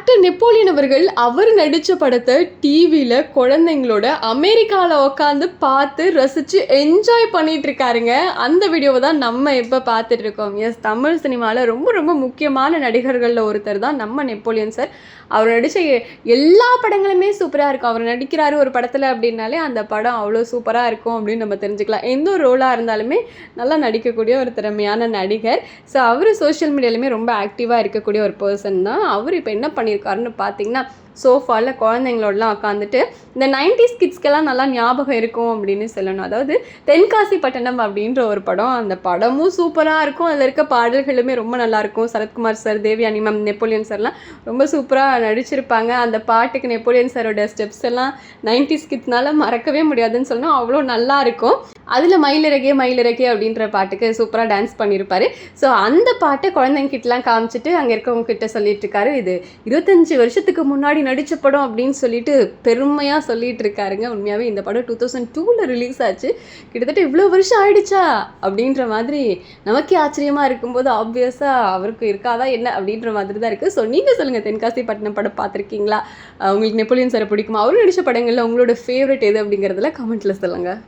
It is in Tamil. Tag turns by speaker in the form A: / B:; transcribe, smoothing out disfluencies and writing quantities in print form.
A: ஆக்டர் நெப்போலியன் அவர்கள் அவர் நடித்த படத்தை டிவியில் குழந்தைங்களோட அமெரிக்காவில் உட்காந்து பார்த்து ரசித்து என்ஜாய் பண்ணிட்டு இருக்காருங்க. அந்த வீடியோவை தான் நம்ம இப்போ பார்த்துட்டு இருக்கோம். எஸ், தமிழ் சினிமாவில் ரொம்ப ரொம்ப முக்கியமான நடிகர்களில் ஒருத்தர் தான் நம்ம நெப்போலியன் சார். அவர் நடித்த எல்லா படங்களுமே சூப்பராக இருக்கும். அவர் நடிக்கிறாரு ஒரு படத்தில் அப்படின்னாலே அந்த படம் அவ்வளோ சூப்பராக இருக்கும் அப்படின்னு நம்ம தெரிஞ்சுக்கலாம். எந்த ஒரு ரோலாக இருந்தாலுமே நல்லா நடிக்கக்கூடிய ஒரு திறமையான நடிகர். ஸோ அவர் சோஷியல் மீடியாலுமே ரொம்ப ஆக்டிவாக இருக்கக்கூடிய ஒரு பர்சன் தான். அவர் இப்போ என்ன பண்ணியிருக்காருன்னு பார்த்தீங்கன்னா, சோஃபாவில் குழந்தைங்களோடலாம் உட்காந்துட்டு இந்த 90s கிட்ஸ்க்கெல்லாம் நல்லா ஞாபகம் இருக்கும் அப்படின்னு சொல்லணும். அதாவது தென்காசி பட்டணம் அப்படின்ற ஒரு படம். அந்த படமும் சூப்பராக இருக்கும். அதில் இருக்க பாடல்களுமே ரொம்ப நல்லாயிருக்கும். சரத்குமார் சார், தேவயானி மேம், நெப்போலியன் சார்லாம் ரொம்ப சூப்பராக நடிச்சிருப்பாங்க. அந்த பாட்டுக்கு நெப்போலியன் சாரோட ஸ்டெப்ஸ் எல்லாம் 90s கிட்ஸ்னால மறக்கவே முடியாதுன்னு சொல்லணும். அவ்வளோ நல்லா இருக்கும். அதில் மயிலிறகே மயிலிறகே அப்படின்ற பாட்டுக்கு சூப்பராக டான்ஸ் பண்ணியிருப்பார். ஸோ அந்த பாட்டை குழந்தைங்கிட்டலாம் காமிச்சிட்டு அங்கே இருக்கவங்க கிட்ட சொல்லிட்டு இருக்காரு, இது 25 வருஷத்துக்கு முன்னாடி நடித்த படம் அப்படின்னு சொல்லிட்டு பெருமையாக சொல்லிட்டு இருக்காருங்க. உண்மையாகவே இந்த படம் 2002ல் ரிலீஸ் ஆச்சு. கிட்டத்தட்ட இவ்வளோ வருஷம் ஆயிடுச்சா அப்படின்ற மாதிரி நமக்கே ஆச்சரியமாக இருக்கும்போது ஆப்வியஸாக அவருக்கு இருக்காதா என்ன அப்படின்ற மாதிரி தான் இருக்குது. ஸோ நீங்கள் சொல்லுங்கள், தென்காசி பட்டணம் படம் பார்த்துருக்கீங்களா? உங்களுக்கு நெப்போலியன் சாரை பிடிக்குமா? அவர் நடித்த படங்களில் உங்களோட ஃபேவரட் எது அப்படிங்கிறதுல கமெண்ட்டில் சொல்லுங்கள்.